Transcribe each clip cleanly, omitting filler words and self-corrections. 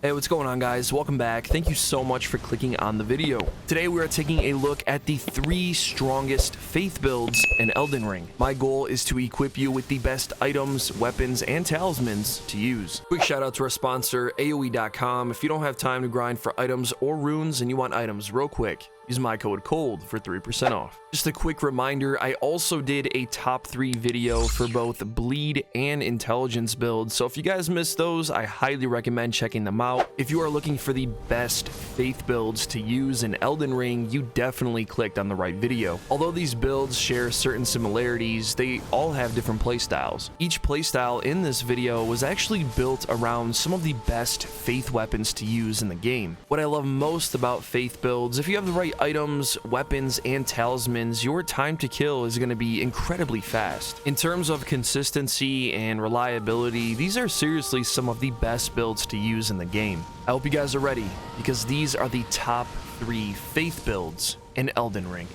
Hey, what's going on, guys? Welcome back. Thank you so much for clicking on the video. Today we are taking a look at the 3 strongest faith builds in Elden Ring. My goal is to equip you with the best items, weapons, and talismans to use. Quick shout out to our sponsor, AOE.com. If you don't have time to grind for items or runes and you want items real quick, use my code COLD for 3% off. Just a quick reminder, I also did a top 3 video for both bleed and intelligence builds, so if you guys missed those, I highly recommend checking them out. If you are looking for the best faith builds to use in Elden Ring, you definitely clicked on the right video. Although these builds share certain similarities, they all have different playstyles. Each playstyle in this video was actually built around some of the best faith weapons to use in the game. What I love most about faith builds, if you have the right items, weapons, and talismans, your time to kill is going to be incredibly fast. In terms of consistency and reliability, these are seriously some of the best builds to use in the game. I hope you guys are ready, because these are the top 3 faith builds in Elden Ring.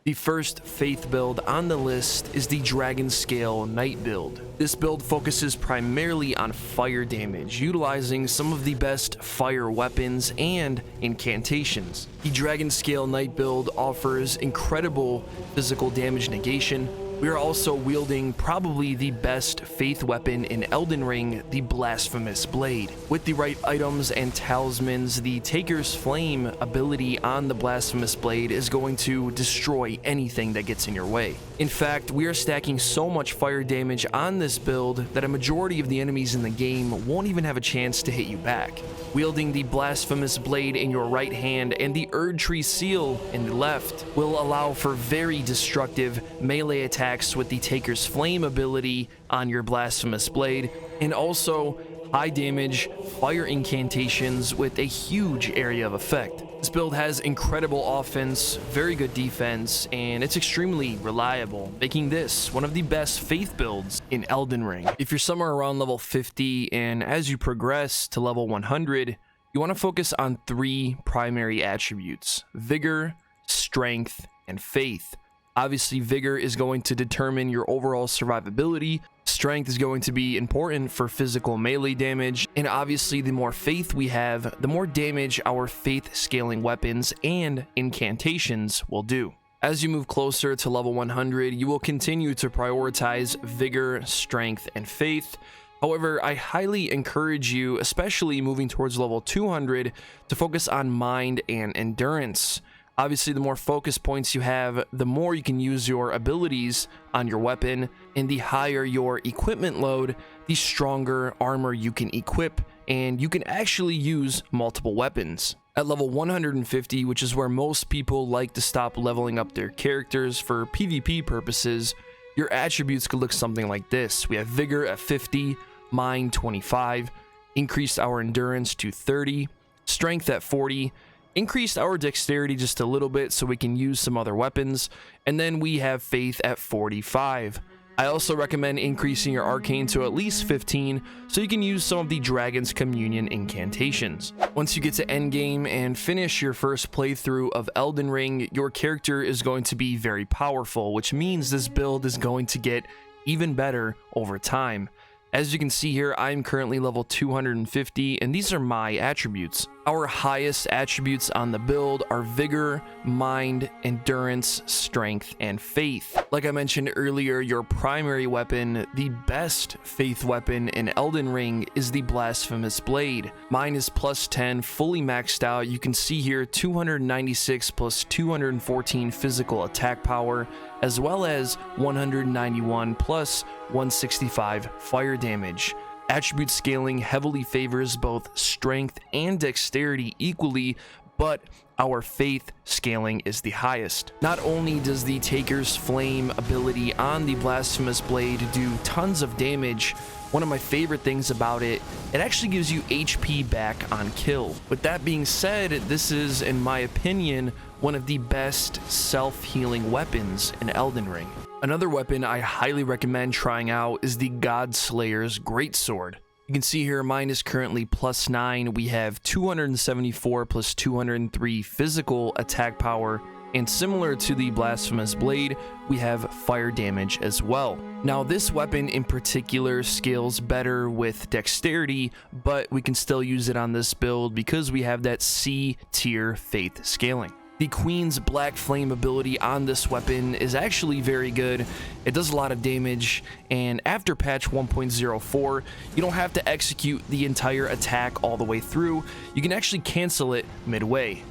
The first faith build on the list is the Dragonscale Knight build. This build focuses primarily on fire damage, utilizing some of the best fire weapons and incantations. The Dragonscale Knight build offers incredible physical damage negation. We are also wielding probably the best faith weapon in Elden Ring, the Blasphemous Blade. With the right items and talismans, the Taker's Flame ability on the Blasphemous Blade is going to destroy anything that gets in your way. In fact, we are stacking so much fire damage on this build that a majority of the enemies in the game won't even have a chance to hit you back. Wielding the Blasphemous Blade in your right hand and the ERDTREE seal in the left will allow for very destructive melee attacks with the Taker's Flame ability on your Blasphemous Blade, and also high damage fire incantations with a huge area of effect. This build has incredible offense, very good defense, and it's extremely reliable, making this one of the best faith builds in Elden Ring. If you're somewhere around level 50 and as you progress to level 100, you want to focus on 3 primary attributes: vigor, strength, and faith. Obviously, vigor is going to determine your overall survivability. Strength is going to be important for physical melee damage. And obviously, the more faith we have, the more damage our faith scaling weapons and incantations will do. As you move closer to level 100, you will continue to prioritize vigor, strength, and faith. However, I highly encourage you, especially moving towards level 200, to focus on mind and endurance. Obviously, the more focus points you have, the more you can use your abilities on your weapon, and the higher your equipment load, the stronger armor you can equip, and you can actually use multiple weapons. At level 150, which is where most people like to stop leveling up their characters for PvP purposes, your attributes could look something like this. We have vigor at 50, mind 25, increased our endurance to 30, strength at 40, increased our dexterity just a little bit so we can use some other weapons, and then we have faith at 45. I also recommend increasing your arcane to at least 15 so you can use some of the Dragon's Communion incantations. Once you get to endgame and finish your first playthrough of Elden Ring, your character is going to be very powerful, which means this build is going to get even better over time. As you can see here, I'm currently level 250, and these are my attributes. Our highest attributes on the build are vigor, mind, endurance, strength, and faith. Like I mentioned earlier, your primary weapon, the best faith weapon in Elden Ring, is the Blasphemous Blade. Mine is plus 10, fully maxed out. You can see here 296 plus 214 physical attack power, as well as 191 plus 165 fire damage. Attribute scaling heavily favors both strength and dexterity equally, but our faith scaling is the highest. Not only does the Taker's Flame ability on the Blasphemous Blade do tons of damage, one of my favorite things about it, it actually gives you HP back on kill. With that being said, this is, in my opinion, one of the best self-healing weapons in Elden Ring. Another weapon I highly recommend trying out is the Godslayer's Greatsword. You can see here mine is currently +9. We have 274 plus 203 physical attack power, and similar to the Blasphemous Blade, we have fire damage as well. Now this weapon in particular scales better with dexterity, but we can still use it on this build because we have that C tier faith scaling. The Queen's Black Flame ability on this weapon is actually very good. It does a lot of damage, and after patch 1.04, you don't have to execute the entire attack all the way through. You can actually cancel it midway.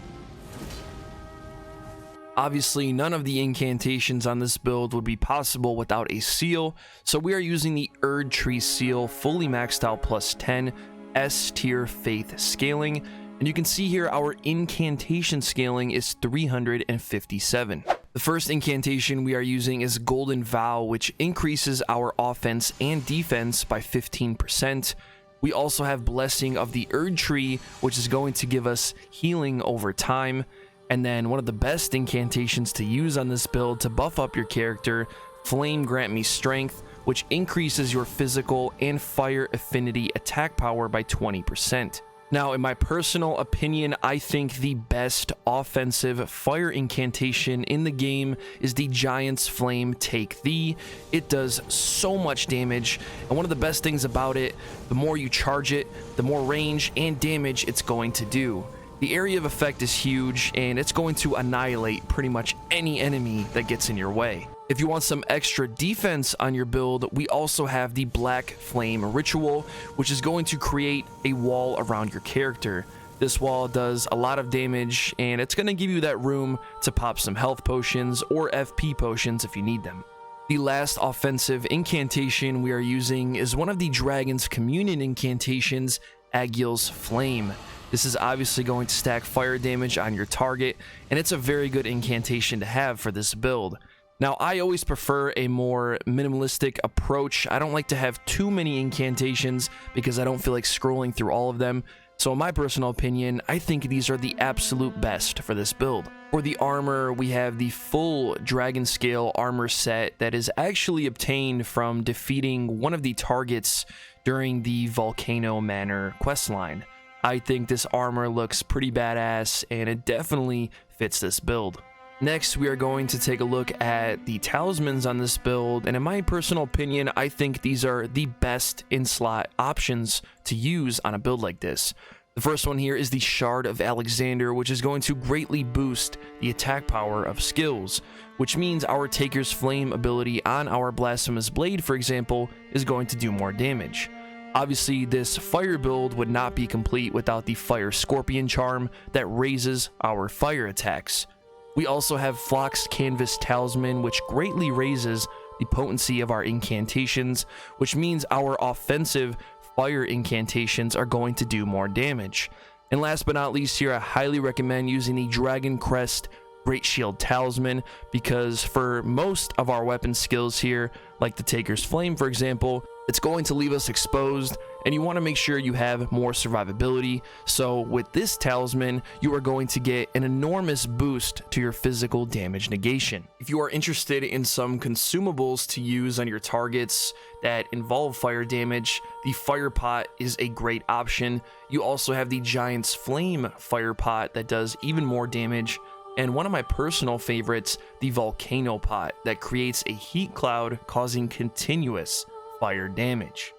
Obviously, none of the incantations on this build would be possible without a seal, so we are using the ERDTREE seal, fully maxed out +10, S tier faith scaling. And you can see here our incantation scaling is 357. The first incantation we are using is Golden Vow, which increases our offense and defense by 15%. We also have Blessing of the ERDTREE, which is going to give us healing over time. And then one of the best incantations to use on this build to buff up your character, Flame Grant Me Strength, which increases your physical and fire affinity attack power by 20%. Now, in my personal opinion, I think the best offensive fire incantation in the game is the Giant's Flame Take Thee. It does so much damage, and one of the best things about it, the more you charge it, the more range and damage it's going to do. The area of effect is huge, and it's going to annihilate pretty much any enemy that gets in your way. If you want some extra defense on your build, we also have the Black Flame Ritual, which is going to create a wall around your character. This wall does a lot of damage, and it's going to give you that room to pop some health potions or FP potions if you need them. The last offensive incantation we are using is one of the Dragon's Communion incantations, Agiel's Flame. This is obviously going to stack fire damage on your target, and it's a very good incantation to have for this build. Now, I always prefer a more minimalistic approach. I don't like to have too many incantations because I don't feel like scrolling through all of them. So in my personal opinion, I think these are the absolute best for this build. For the armor, we have the full Dragonscale armor set that is actually obtained from defeating one of the targets during the Volcano Manor questline. I think this armor looks pretty badass, and it definitely fits this build. Next, we are going to take a look at the talismans on this build, and in my personal opinion, I think these are the best in-slot options to use on a build like this. The first one here is the Shard of Alexander, which is going to greatly boost the attack power of skills, which means our Taker's Flame ability on our Blasphemous Blade, for example, is going to do more damage. Obviously, this fire build would not be complete without the Fire Scorpion charm that raises our fire attacks. We also have Flock's Canvas Talisman, which greatly raises the potency of our incantations, which means our offensive fire incantations are going to do more damage. And last but not least here, I highly recommend using the Dragon Crest GREATSHIELD Talisman, because for most of our weapon skills here, like the Taker's Flame for example, it's going to leave us exposed, and you want to make sure you have more survivability. So with this talisman, you are going to get an enormous boost to your physical damage negation. If you are interested in some consumables to use on your targets that involve fire damage, the Fire Pot is a great option. You also have the Giant's Flame Fire Pot that does even more damage, and one of my personal favorites, the Volcano Pot, that creates a heat cloud causing continuous fire damage.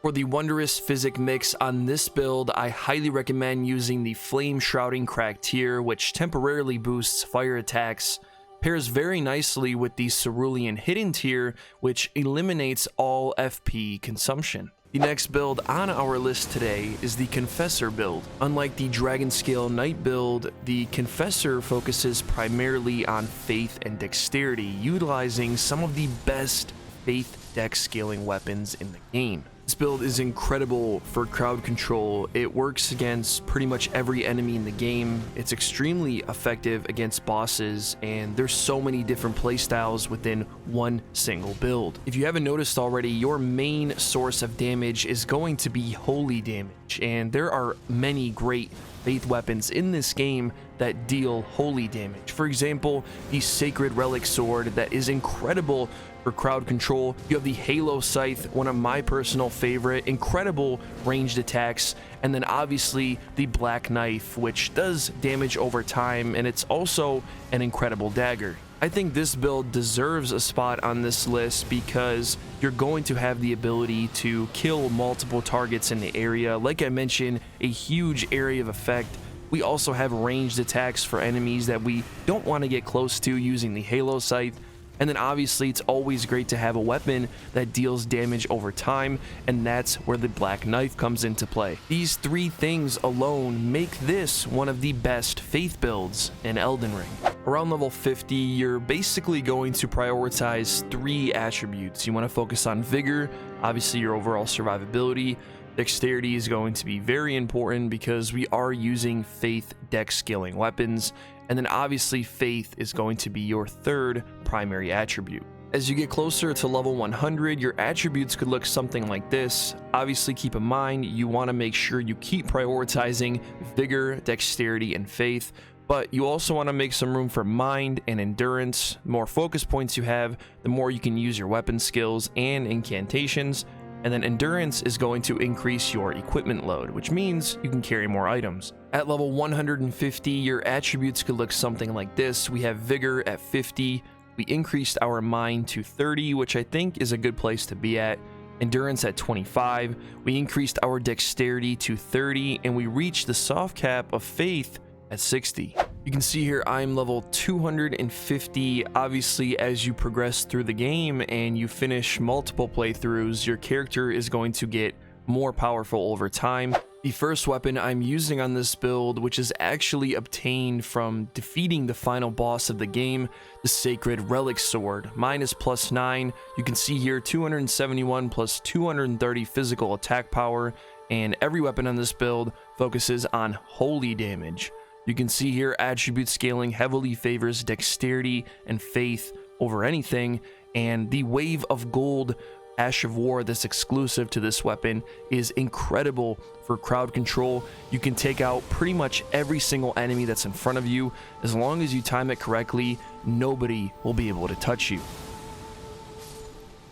For the Wondrous Physic mix on this build, I highly recommend using the Flame Shrouding Crack tier, which temporarily boosts fire attacks, pairs very nicely with the Cerulean Hidden tier, which eliminates all FP consumption. The next build on our list today is the Confessor build. Unlike the Dragonscale Knight build, the Confessor focuses primarily on faith and dexterity, utilizing some of the best faith dex scaling weapons in the game. This build is incredible for crowd control. It works against pretty much every enemy in the game. It's extremely effective against bosses, and there's so many different playstyles within one single build. If you haven't noticed already, your main source of damage is going to be holy damage, and there are many great faith weapons in this game that deal holy damage. For example, the Sacred Relic Sword that is incredible For crowd control, you have the Halo Scythe, one of my personal favorite, incredible ranged attacks, and then obviously the Black Knife, which does damage over time, and it's also an incredible dagger. I think this build deserves a spot on this list because you're going to have the ability to kill multiple targets in the area. Like I mentioned, a huge area of effect. We also have ranged attacks for enemies that we don't want to get close to using the Halo Scythe. And then obviously it's always great to have a weapon that deals damage over time, and that's where the Black Knife comes into play. These three things alone make this one of the best Faith builds in Elden Ring. Around level 50, you're basically going to prioritize three attributes. You want to focus on Vigor, obviously your overall survivability. Dexterity is going to be very important because we are using Faith dex scaling weapons. And then obviously Faith is going to be your third primary attribute. As you get closer to level 100, your attributes could look something like this. Obviously keep in mind, you want to make sure you keep prioritizing Vigor, Dexterity, and Faith, but you also want to make some room for Mind and Endurance. The more focus points you have, the more you can use your weapon skills and incantations. And then Endurance is going to increase your equipment load, which means you can carry more items. At level 150, your attributes could look something like this. We have Vigor at 50. We increased our Mind to 30, which I think is a good place to be at. Endurance at 25. We increased our Dexterity to 30, and we reached the soft cap of Faith at 60. You can see here I'm level 250. Obviously, as you progress through the game and you finish multiple playthroughs, your character is going to get more powerful over time. The first weapon I'm using on this build, which is actually obtained from defeating the final boss of the game, the Sacred Relic Sword. Mine is +9. You can see here 271 plus 230 physical attack power, and every weapon on this build focuses on holy damage. You can see here attribute scaling heavily favors Dexterity and Faith over anything, and the Wave of Gold Ash of War that's exclusive to this weapon is incredible for crowd control. You can take out pretty much every single enemy that's in front of you. As long as you time it correctly, nobody will be able to touch you.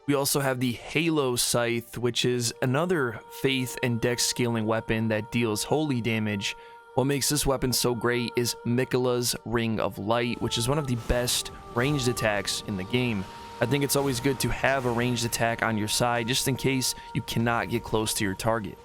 We also have the Halo Scythe, which is another Faith and Dex scaling weapon that deals holy damage. What makes this weapon so great is Miquella's Ring of Light, which is one of the best ranged attacks in the game. I think it's always good to have a ranged attack on your side just in case you cannot get close to your target.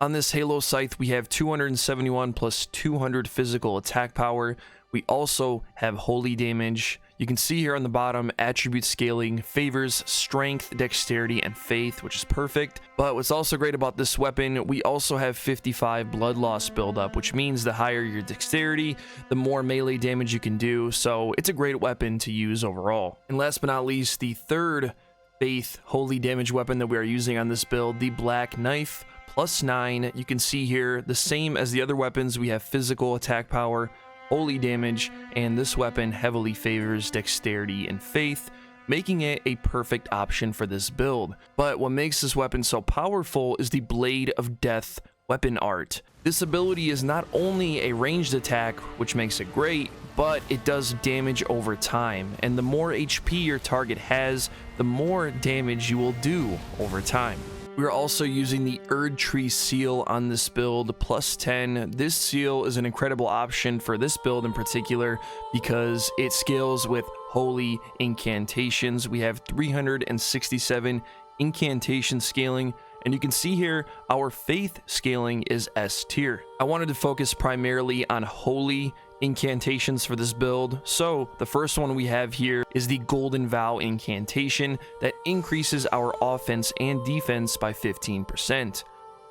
On this Halo Scythe, we have 271 plus 200 physical attack power. We also have holy damage. You can see here on the bottom, attribute scaling favors strength, dexterity, and faith, which is perfect. But what's also great about this weapon, we also have 55 blood loss buildup, which means the higher your dexterity, the more melee damage you can do. So it's a great weapon to use overall. And last but not least, the third faith holy damage weapon that we are using on this build, the Black Knife, +9. You can see here, the same as the other weapons, we have physical attack power, holy damage, and this weapon heavily favors dexterity and faith, making it a perfect option for this build. But what makes this weapon so powerful is the Blade of Death weapon art. This ability is not only a ranged attack, which makes it great, but it does damage over time, and the more HP your target has, the more damage you will do over time. We're also using the ERDTREE seal on this build, +10. This seal is an incredible option for this build in particular because it scales with holy incantations. We have 367 incantation scaling, and you can see here our faith scaling is S tier. I wanted to focus primarily on holy incantations for this build, so the first one we have here is the Golden Vow incantation that increases our offense and defense by 15%.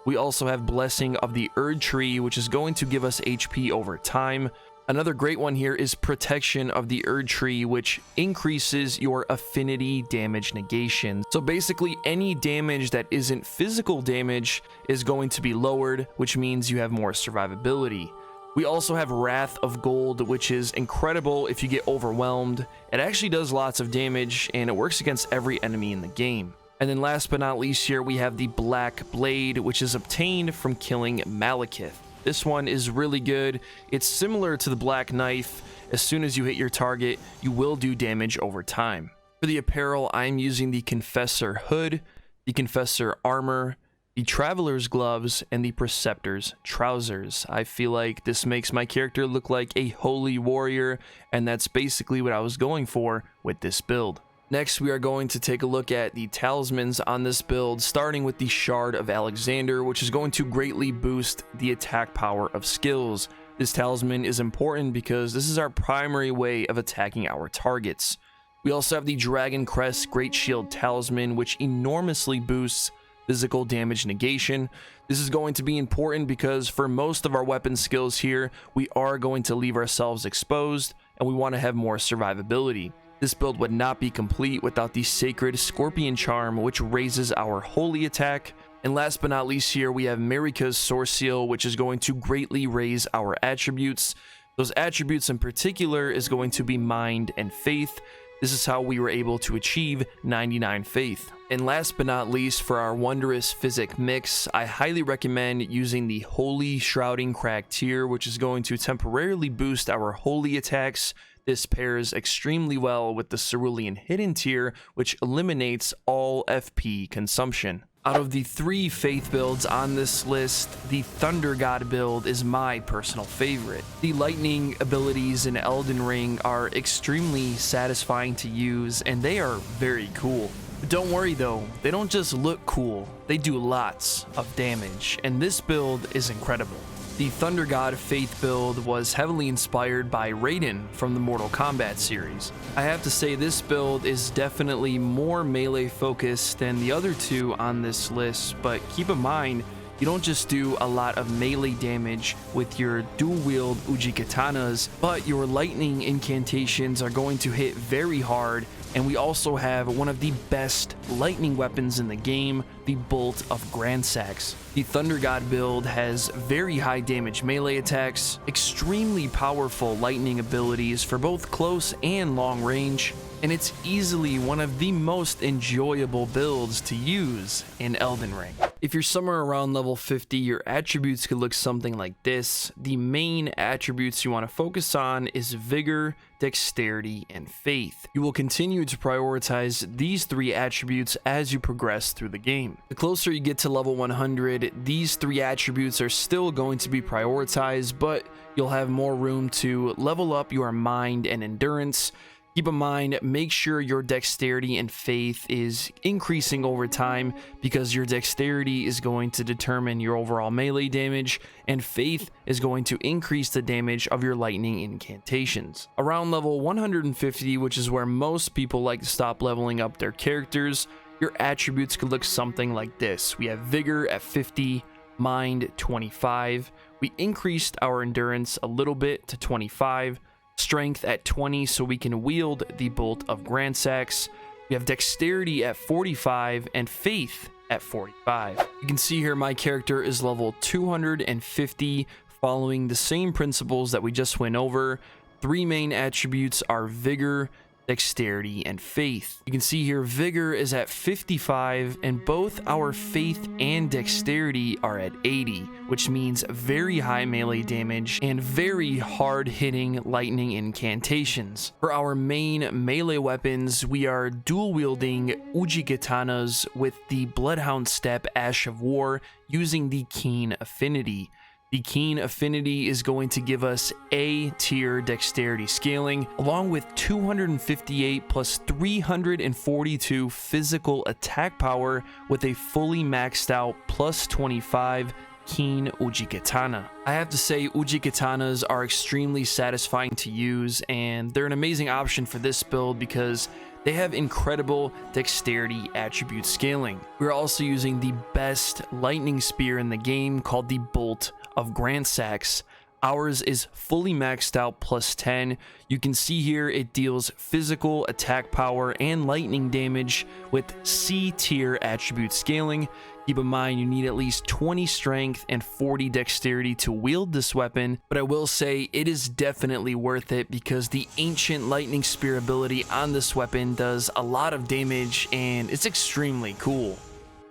We also have Blessing of the ERDTREE, which is going to give us HP over time. Another great one here is Protection of the ERDTREE, which increases your affinity damage negation. So basically any damage that isn't physical damage is going to be lowered, which means you have more survivability. We also have Wrath of Gold, which is incredible if you get overwhelmed. It actually does lots of damage, and it works against every enemy in the game. And then last but not least here, we have the Black Blade, which is obtained from killing Malekith. This one is really good. It's similar to the Black Knife, as soon as you hit your target, you will do damage over time. For the apparel, I'm using the Confessor hood, the Confessor armor, the Traveler's gloves, and the Preceptor's trousers. I feel like this makes my character look like a holy warrior, and that's basically what I was going for with this build. Next, we are going to take a look at the talismans on this build, starting with the Shard of Alexander, which is going to greatly boost the attack power of skills. This talisman is important because this is our primary way of attacking our targets. We also have the Dragon Crest GREATSHIELD talisman, which enormously boosts physical damage negation. This is going to be important because for most of our weapon skills here, we are going to leave ourselves exposed, and we want to have more survivability. This build would not be complete without the Sacred Scorpion Charm, which raises our holy attack. And last but not least here, we have Marika's Source Seal, which is going to greatly raise our attributes. Those attributes in particular is going to be Mind and Faith. This is how we were able to achieve 99 Faith. And last but not least, for our Wondrous Physic mix, I highly recommend using the Holy Shrouding Crack tier, which is going to temporarily boost our holy attacks. This pairs extremely well with the Cerulean Hidden tier, which eliminates all FP consumption. Out of the 3 Faith builds on this list, the Thunder God build is my personal favorite. The lightning abilities in Elden Ring are extremely satisfying to use, and they are very cool. But don't worry though, they don't just look cool, they do lots of damage, and this build is incredible. The Thunder God Faith build was heavily inspired by Raiden from the Mortal Kombat series. I have to say this build is definitely more melee focused than the other 2 on this list, but keep in mind, you don't just do a lot of melee damage with your dual wield UCHIGATANAs, but your lightning incantations are going to hit very hard, and we also have one of the best lightning weapons in the game, the Bolt of GRANSAX. The Thunder God build has very high damage melee attacks, extremely powerful lightning abilities for both close and long range, and it's easily one of the most enjoyable builds to use in Elden Ring. If you're somewhere around level 50, your attributes could look something like this. The main attributes you want to focus on is Vigor, Dexterity, and Faith. You will continue to prioritize these 3 attributes as you progress through the game. The closer you get to level 100, these 3 attributes are still going to be prioritized, but you'll have more room to level up your mind and endurance. Keep in mind, make sure your dexterity and faith is increasing over time because your dexterity is going to determine your overall melee damage, and faith is going to increase the damage of your lightning incantations. Around level 150, which is where most people like to stop leveling up their characters, your attributes could look something like this. We have Vigor at 50, Mind 25. We increased our endurance a little bit to 25. Strength at 20 so we can wield the Bolt of GRANSAX. We have Dexterity at 45 and Faith at 45. You can see here my character is level 250, following the same principles that we just went over. 3 main attributes are Vigor, Dexterity, and Faith. You can see here Vigor is at 55, and both our Faith and Dexterity are at 80, which means very high melee damage and very hard-hitting lightning incantations. For our main melee weapons, we are dual-wielding UCHIGATANAs with the Bloodhound Step Ash of War using the Keen Affinity. The Keen Affinity is going to give us A tier dexterity scaling, along with 258 plus 342 physical attack power with a fully maxed out plus 25 Keen UCHIGATANA. I have to say, UCHIGATANAs are extremely satisfying to use, and they're an amazing option for this build because they have incredible dexterity attribute scaling. We're also using the best lightning spear in the game called the Bolt of GRANSAX. Ours is fully maxed out plus 10. You can see here it deals physical attack power and lightning damage with C tier attribute scaling. Keep in mind you need at least 20 strength and 40 dexterity to wield this weapon, but I will say it is definitely worth it because the ancient lightning spear ability on this weapon does a lot of damage and it's extremely cool.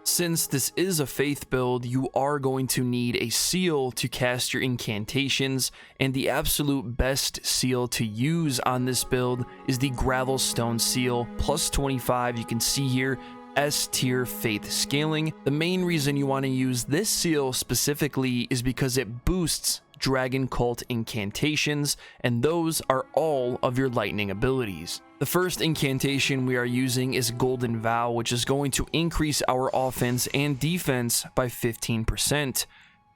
Since this is a faith build, you are going to need a seal to cast your incantations, and the absolute best seal to use on this build is the Gravelstone seal, plus 25. You can see here, S tier faith scaling. The main reason you want to use this seal specifically is because it boosts Dragon Cult incantations, and those are all of your lightning abilities. The first incantation we are using is Golden Vow, which is going to increase our offense and defense by 15%.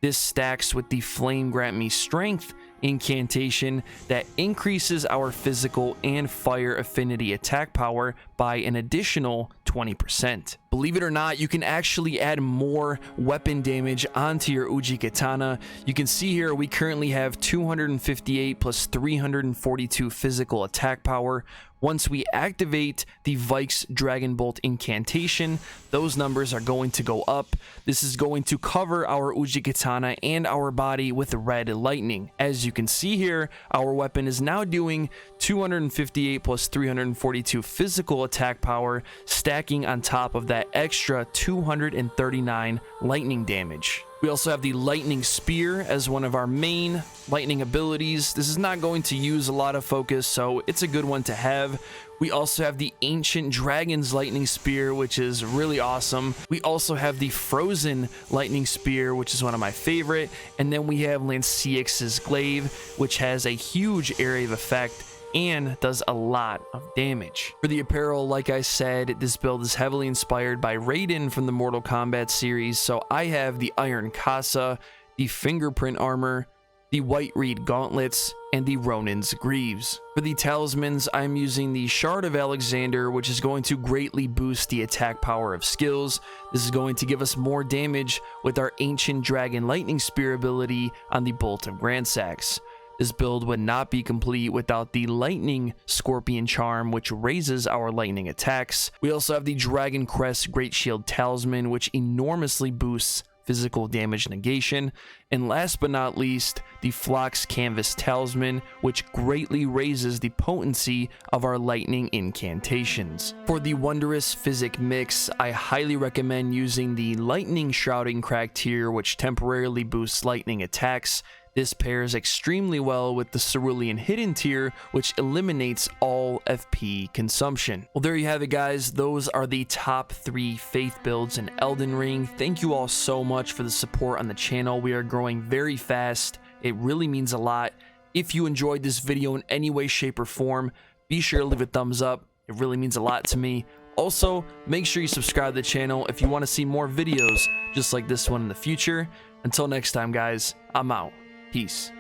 This stacks with the Flame Grant Me Strength incantation that increases our physical and fire affinity attack power by an additional 20%. Believe it or not, you can actually add more weapon damage onto your UCHIGATANA. You can see here we currently have 258 plus 342 physical attack power. Once we activate the VYKES Dragonbolt incantation, those numbers are going to go up. This is going to cover our UCHIGATANA and our body with red lightning. As you can see here, our weapon is now doing 258 plus 342 physical attack power, stacking on top of that extra 239 lightning damage. We also have the Lightning Spear as one of our main lightning abilities. This is not going to use a lot of focus, so it's a good one to have. We also have the Ancient Dragon's Lightning Spear, which is really awesome. We also have the Frozen Lightning Spear, which is one of my favorite. And then we have LANSSEAXS Glaive, which has a huge area of effect and does a lot of damage. For the apparel, like I said, this build is heavily inspired by Raiden from the Mortal Kombat series, so I have the Iron Casa, the Fingerprint Armor, the White Reed Gauntlets, and the Ronin's Greaves. For the talismans, I'm using the Shard of Alexander, which is going to greatly boost the attack power of skills. This is going to give us more damage with our Ancient Dragon Lightning Spear ability on the Bolt of GRANSAX. This build would not be complete without the Lightning Scorpion Charm, which raises our lightning attacks. We also have the Dragon Crest GREATSHIELD Talisman, which enormously boosts physical damage negation. And last but not least, the Phlox Canvas Talisman, which greatly raises the potency of our lightning incantations. For the Wondrous Physic mix, I highly recommend using the Lightning Shrouding Crack tier, which temporarily boosts lightning attacks. This pairs extremely well with the Cerulean Hidden tier, which eliminates all FP consumption. Well, there you have it, guys. Those are the top 3 faith builds in Elden Ring. Thank you all so much for the support on the channel. We are growing very fast. It really means a lot. If you enjoyed this video in any way, shape, or form, be sure to leave a thumbs up. It really means a lot to me. Also, make sure you subscribe to the channel if you want to see more videos just like this one in the future. Until next time, guys, I'm out. Peace.